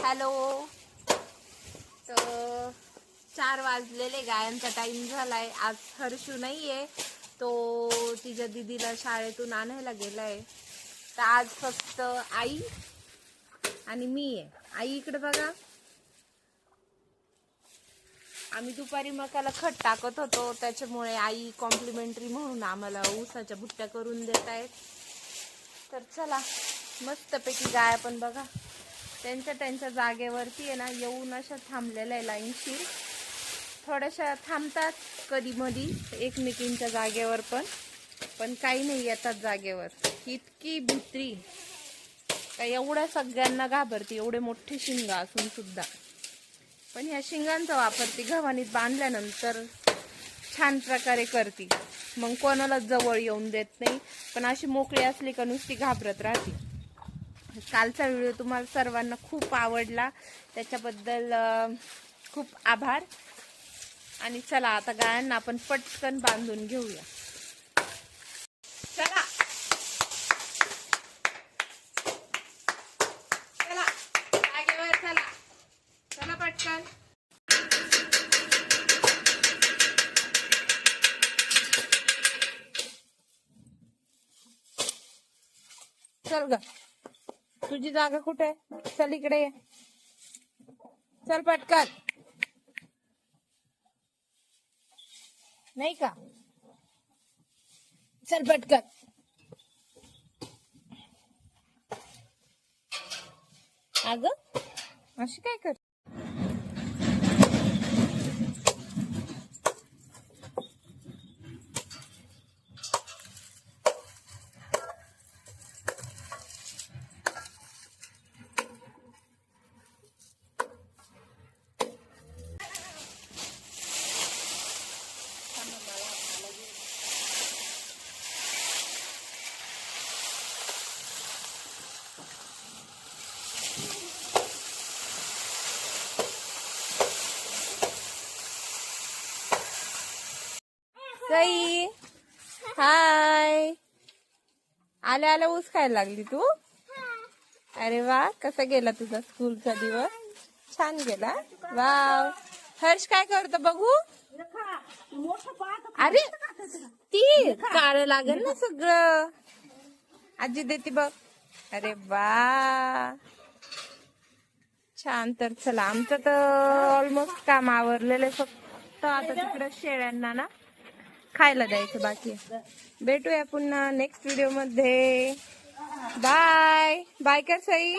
Hello. तर 4 वाजलेले, गायांचा टाइम झालाय. आज हर्षू नाहीये, तो तिच्या दीदीला शाळेतून आणायला गेलाय. तर आज फक्त आई आणि मी आहे. आई इकडे बघा, आम्ही दुपारी मकाला खत टाकत होतो, त्याच्यामुळे आई कॉम्प्लिमेंटरी म्हणून आम्हाला ऊसाच्या भुट्ट्या करून देत आहेत. तर चला, मस्तपैकी गाय पण बघा त्यांच्या जागेवरती आहे ना, येऊन अशा थांबलेल्या आहे लाईनशीर. थोड्याशा थांबतात कधी मधी एकमेकींच्या जागेवर, पण काही नाही, येतात जागेवर. इतकी भित्री का एवढ्या सगळ्यांना घाबरती, एवढे मोठे शिंग असून सुद्धा. पण ह्या शिंगांचा वापर ती गव्हाणीत बांधल्यानंतर छान प्रकारे करते, मग कोणाला जवळ येऊन देत नाही. पण अशी मोकळी असली का नुसती घाबरत राहते. कालचा व्हिडिओ तुम्हाला सर्वांना खूप आवडला, त्याच्याबद्दल खूप आभार. आणि चला आता गायांना आपण पटकन बांधून घेऊया. चला चला जागेवर, चला चला पटकन. चल ग, तुझी जागा कुठे आहे? चल इकडे ये, चल पटकन. नाही का? चल पटकन. अगं अशी काय कर? सई, हाय. आल्या आल्या ऊस खायला लागली तू? अरे वा, कसा गेला तुझा स्कूलचा दिवस? छान गेला. वाव. हर्ष काय करतो बघू? अरे ती काळ लागेल ना सगळं. आजी देते बघ. अरे वा, छान. तर चला, आमचं तर ऑलमोस्ट काम आवरलेलं, फक्त आता तिकडे शेळ्यांना ना खायला द्यायचं बाकी. भेटूया पुन्हा नेक्स्ट व्हिडिओ मध्ये. बाय बाय कर सई.